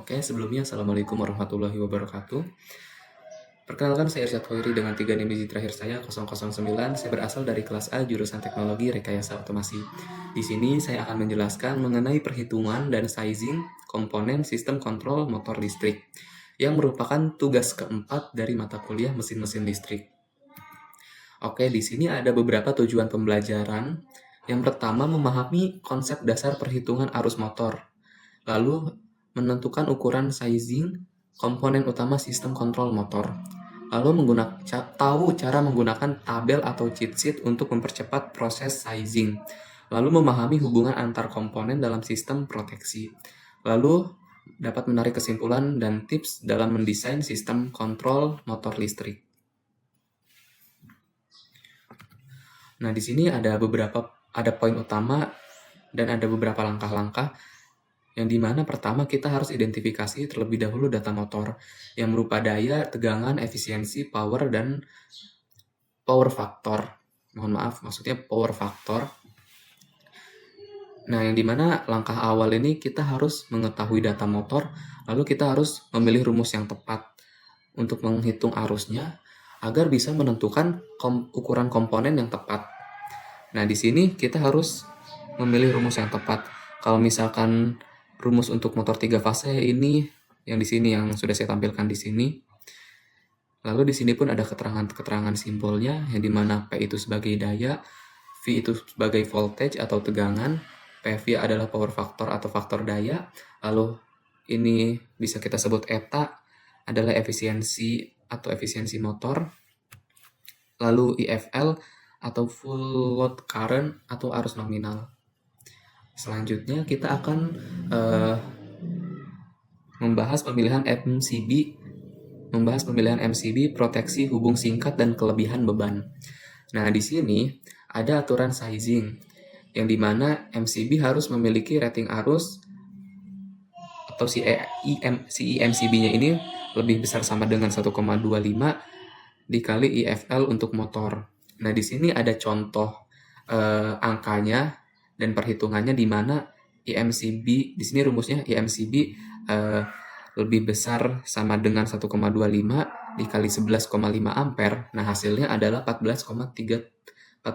Oke, sebelumnya Assalamualaikum warahmatullahi wabarakatuh. Perkenalkan, saya Irsyad Hoiri dengan 3 NIM terakhir saya 009. Saya berasal dari kelas A jurusan Teknologi Rekayasa Otomasi. Di sini saya akan menjelaskan mengenai perhitungan dan sizing komponen sistem kontrol motor listrik yang merupakan tugas keempat dari mata kuliah mesin-mesin listrik. Oke, di sini ada beberapa tujuan pembelajaran. Yang pertama, memahami konsep dasar perhitungan arus motor. Lalu, menentukan ukuran sizing komponen utama sistem kontrol motor. Lalu tahu cara menggunakan tabel atau cheat sheet untuk mempercepat proses sizing. Lalu memahami hubungan antar komponen dalam sistem proteksi. Lalu dapat menarik kesimpulan dan tips dalam mendesain sistem kontrol motor listrik. Nah, di sini ada poin utama dan ada beberapa langkah-langkah yang dimana pertama kita harus identifikasi terlebih dahulu data motor yang berupa daya, tegangan, efisiensi, power, dan power factor. Mohon maaf, maksudnya power factor. Nah, yang dimana langkah awal ini kita harus mengetahui data motor, lalu kita harus memilih rumus yang tepat untuk menghitung arusnya agar bisa menentukan ukuran komponen yang tepat. Nah, di sini kita harus memilih rumus yang tepat. Kalau misalkan rumus untuk motor 3 fase ini yang di sini yang sudah saya tampilkan di sini. Lalu di sini pun ada keterangan simbolnya yang dimana P itu sebagai daya, V itu sebagai voltage atau tegangan, PV adalah power factor atau faktor daya, lalu ini bisa kita sebut eta adalah efisiensi atau efisiensi motor, lalu IFL atau full load current atau arus nominal. Selanjutnya kita akan membahas pemilihan MCB proteksi hubung singkat dan kelebihan beban. Nah, di sini ada aturan sizing yang dimana MCB harus memiliki rating arus atau si IMCB-nya ini lebih besar sama dengan 1,25 dikali IFL untuk motor. Nah, di sini ada contoh angkanya dan perhitungannya di mana IMCB, di sini rumusnya IMCB lebih besar sama dengan 1,25 dikali 11,5 ampere. Nah, hasilnya adalah 14,375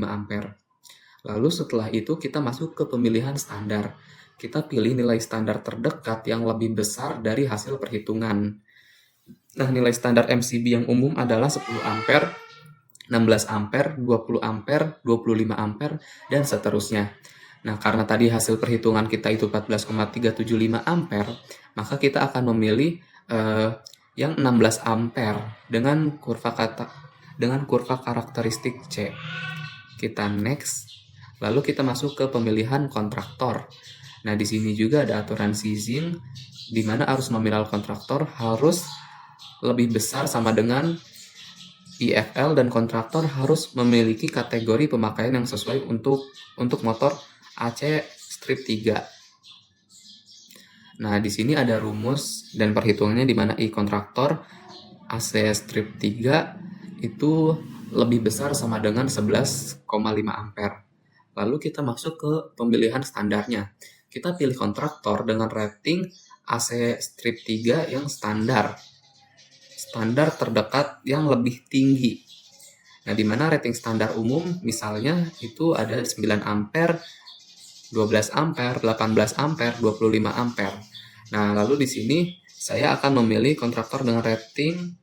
ampere. Lalu setelah itu kita masuk ke pemilihan standar. Kita pilih nilai standar terdekat yang lebih besar dari hasil perhitungan. Nah, nilai standar MCB yang umum adalah 10 ampere, 16 ampere, 20 ampere, 25 ampere, dan seterusnya. Nah, karena tadi hasil perhitungan kita itu 14,375 ampere, maka kita akan memilih yang 16 ampere dengan kurva karakteristik C. Kita next, lalu kita masuk ke pemilihan kontraktor. Nah, di sini juga ada aturan sizing, di mana arus nominal kontraktor harus lebih besar sama dengan IFL dan kontraktor harus memiliki kategori pemakaian yang sesuai untuk motor AC strip 3. Nah, di sini ada rumus dan perhitungannya di mana I kontraktor AC strip 3 itu lebih besar sama dengan 11,5 ampere. Lalu kita masuk ke pemilihan standarnya. Kita pilih kontraktor dengan rating AC strip 3 yang standar terdekat yang lebih tinggi. Nah, di mana rating standar umum misalnya itu ada 9 ampere, 12 ampere, 18 ampere, 25 ampere. Nah, lalu di sini saya akan memilih kontraktor dengan rating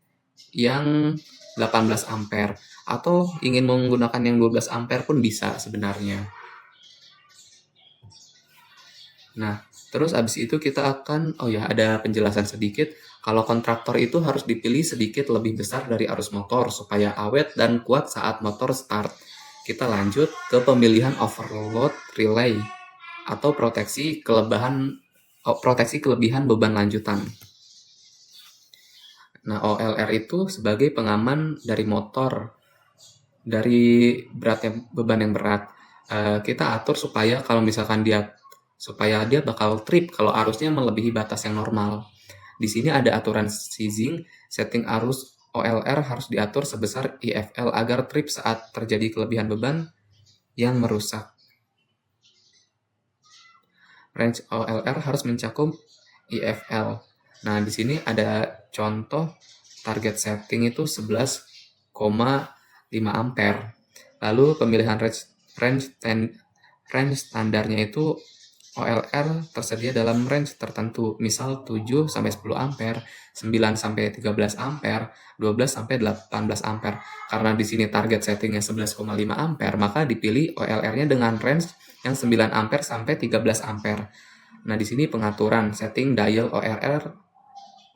yang 18 ampere atau ingin menggunakan yang 12 ampere pun bisa sebenarnya. Nah, terus abis itu kita akan, ada penjelasan sedikit. Kalau kontraktor itu harus dipilih sedikit lebih besar dari arus motor supaya awet dan kuat saat motor start. Kita lanjut ke pemilihan overload relay atau proteksi kelebihan beban lanjutan. Nah, OLR itu sebagai pengaman dari motor dari beban yang berat. Kita atur supaya kalau misalkan dia bakal trip kalau arusnya melebihi batas yang normal. Di sini ada aturan sizing, setting arus OLR harus diatur sebesar IFL agar trip saat terjadi kelebihan beban yang merusak. Range OLR harus mencakup EFL. Nah, di sini ada contoh target setting itu 11,5 ampere. Lalu pemilihan range standarnya itu OLR tersedia dalam range tertentu, misal 7 sampai 10 ampere, 9 sampai 13 ampere, 12 sampai 18 ampere. Karena di sini target settingnya 11,5 ampere, maka dipilih OLR-nya dengan range yang 9 ampere sampai 13 ampere. Nah, di sini pengaturan setting dial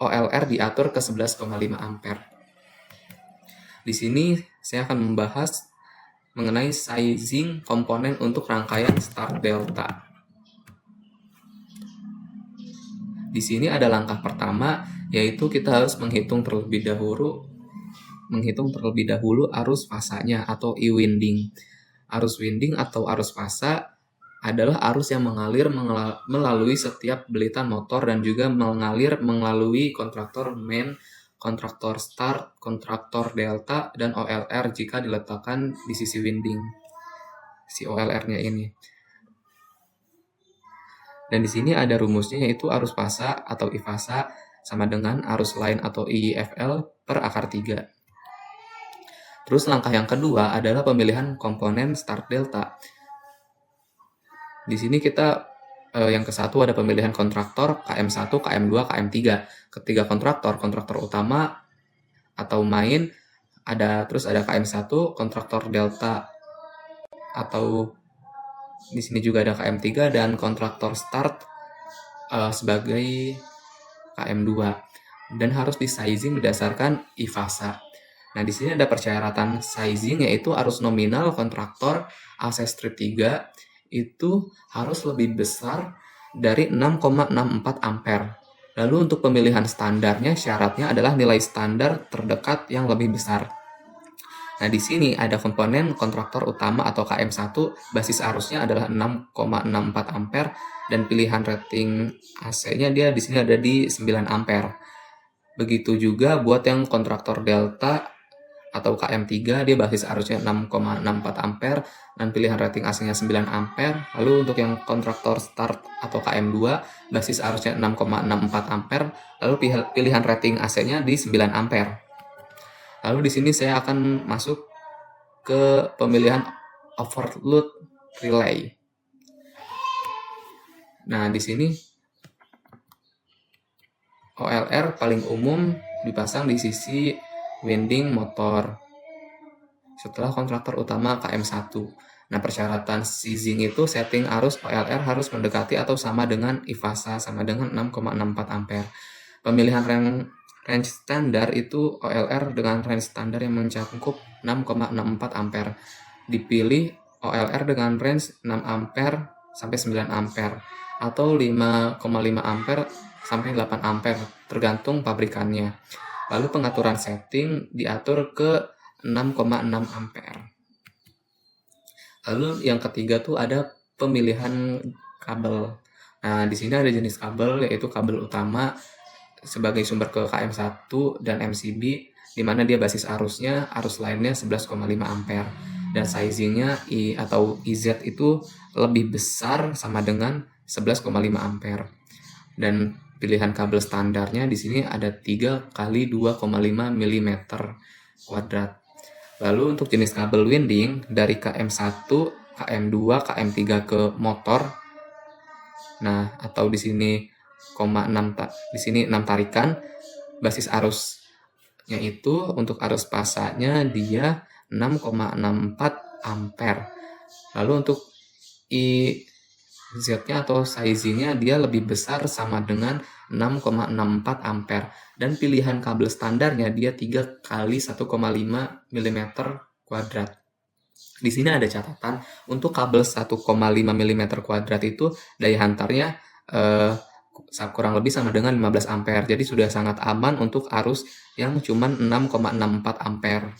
OLR diatur ke 11,5 ampere. Di sini saya akan membahas mengenai sizing komponen untuk rangkaian start delta. Di sini ada langkah pertama, yaitu kita harus menghitung terlebih dahulu arus fasanya atau e-winding. Arus winding atau arus fasa adalah arus yang mengalir melalui setiap belitan motor dan juga mengalir melalui kontraktor main, kontraktor start, kontraktor delta, dan OLR jika diletakkan di sisi winding, si OLR-nya ini. Dan di sini ada rumusnya, yaitu arus fasa atau I fasa sama dengan arus line atau IFL per akar 3. Terus langkah yang kedua adalah pemilihan komponen start delta. Di sini kita yang ke-1 ada pemilihan kontraktor KM1, KM2, KM3. Ketiga kontraktor utama atau main, terus ada KM1, kontraktor delta, atau di sini juga ada KM3 dan kontraktor start sebagai KM2, dan harus di sizing berdasarkan I fasa. Nah, di sini ada persyaratan sizing, yaitu arus nominal kontraktor AC strip 3 itu harus lebih besar dari 6,64 ampere. Lalu untuk pemilihan standarnya, syaratnya adalah nilai standar terdekat yang lebih besar. Nah, di sini ada komponen kontraktor utama atau KM1, basis arusnya adalah 6,64 ampere dan pilihan rating AC-nya dia di sini ada di 9 ampere. Begitu juga buat yang kontraktor delta atau KM3, dia basis arusnya 6,64 ampere dan pilihan rating AC-nya 9 ampere. Lalu untuk yang kontraktor start atau KM2, basis arusnya 6,64 ampere, lalu pilihan rating AC-nya di 9 ampere. Lalu di sini saya akan masuk ke pemilihan overload relay. Nah, di sini OLR paling umum dipasang di sisi winding motor setelah kontraktor utama KM1. Nah, persyaratan sizing itu setting arus OLR harus mendekati atau sama dengan I fasa sama dengan 6,64 ampere. Pemilihan range standar itu OLR dengan range standar yang mencakup 6,64 ampere. Dipilih OLR dengan range 6 ampere sampai 9 ampere atau 5,5 ampere sampai 8 ampere tergantung pabrikannya. Lalu pengaturan setting diatur ke 6,6 ampere. Lalu yang ketiga tuh ada pemilihan kabel. Nah, di sini ada jenis kabel, yaitu kabel utama sebagai sumber ke KM1 dan MCB, di mana dia basis arusnya, arus lainnya 11,5 ampere. Dan sizingnya I atau IZ itu lebih besar sama dengan 11,5 ampere. Dan pilihan kabel standarnya di sini ada 3 kali 2,5 mm kuadrat. Lalu untuk jenis kabel winding dari KM1, KM2, KM3 ke motor. Nah, atau di sini 6 tarikan, basis arusnya itu untuk arus pasanya dia 6,64 ampere. Lalu untuk IZ-nya atau sizingnya dia lebih besar sama dengan 6,64 ampere dan pilihan kabel standarnya dia 3 kali 1,5 mm kuadrat. Di sini ada catatan, untuk kabel 1,5 mm kuadrat itu daya hantarnya kurang lebih sama dengan 15 ampere. Jadi sudah sangat aman untuk arus yang cuma 6,64 ampere.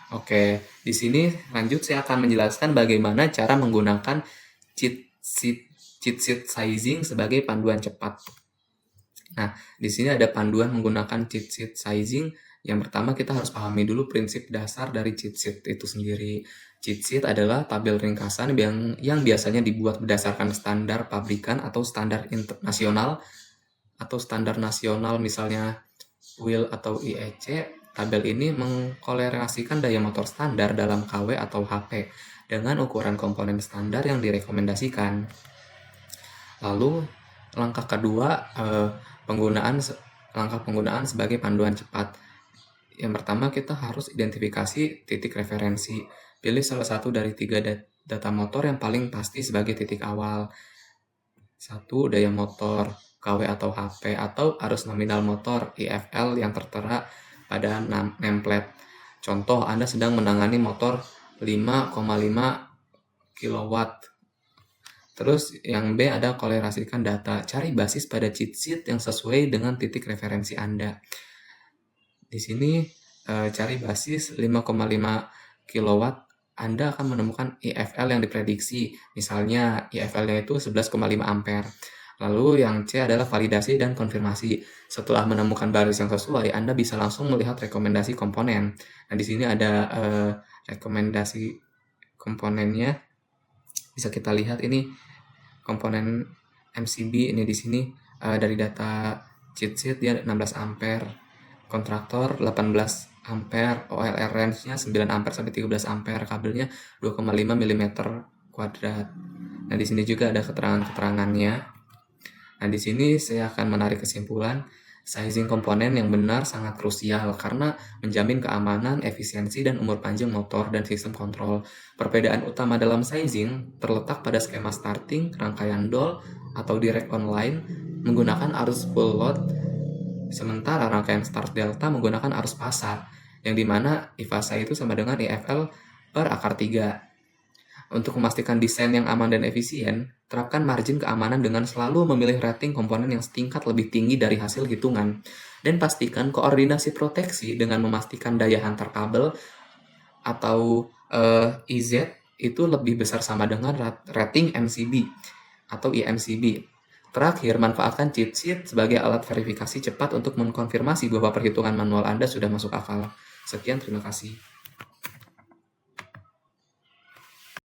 Oke, di sini lanjut saya akan menjelaskan bagaimana cara menggunakan cheat sheet sizing sebagai panduan cepat. Nah, di sini ada panduan menggunakan cheat sheet sizing Yang pertama kita harus pahami dulu prinsip dasar dari cheat sheet itu sendiri. Cheat sheet adalah tabel ringkasan yang biasanya dibuat berdasarkan standar pabrikan atau standar internasional atau standar nasional, misalnya WIL atau IEC. Tabel ini mengkolerasikan daya motor standar dalam KW atau HP dengan ukuran komponen standar yang direkomendasikan. Lalu langkah kedua, langkah penggunaan sebagai panduan cepat. Yang pertama kita harus identifikasi titik referensi. Pilih salah satu dari 3 data motor yang paling pasti sebagai titik awal. 1. Daya motor KW atau HP atau arus nominal motor IFL yang tertera pada nameplate. Contoh, Anda sedang menangani motor 5,5 kW. Terus yang B ada kolerasikan data. Cari basis pada cheat sheet yang sesuai dengan titik referensi Anda. Di sini cari basis 5,5 kW, Anda akan menemukan IFL yang diprediksi. Misalnya IFL-nya itu 11,5 ampere. Lalu yang C adalah validasi dan konfirmasi. Setelah menemukan baris yang sesuai, Anda bisa langsung melihat rekomendasi komponen. Nah, di sini ada rekomendasi komponennya. Bisa kita lihat ini komponen MCB ini di sini dari data cheat sheet dia 16 ampere. Kontraktor 18 ampere, OLR range-nya 9 ampere sampai 13 ampere, kabelnya 2,5 mm kuadrat. Nah, di sini juga ada keterangan-keterangannya. Nah, di sini saya akan menarik kesimpulan, sizing komponen yang benar sangat krusial karena menjamin keamanan, efisiensi, dan umur panjang motor dan sistem kontrol. Perbedaan utama dalam sizing terletak pada skema starting, rangkaian dol, atau direct online menggunakan arus full load, sementara rangkaian start delta menggunakan arus pasar, yang dimana I fasa itu sama dengan IFL per akar 3. Untuk memastikan desain yang aman dan efisien, terapkan margin keamanan dengan selalu memilih rating komponen yang setingkat lebih tinggi dari hasil hitungan. Dan pastikan koordinasi proteksi dengan memastikan daya hantar kabel atau IZ itu lebih besar sama dengan rating MCB atau IMCB. Terakhir, manfaatkan cheat sheet sebagai alat verifikasi cepat untuk mengkonfirmasi bahwa perhitungan manual Anda sudah masuk akal. Sekian, terima kasih.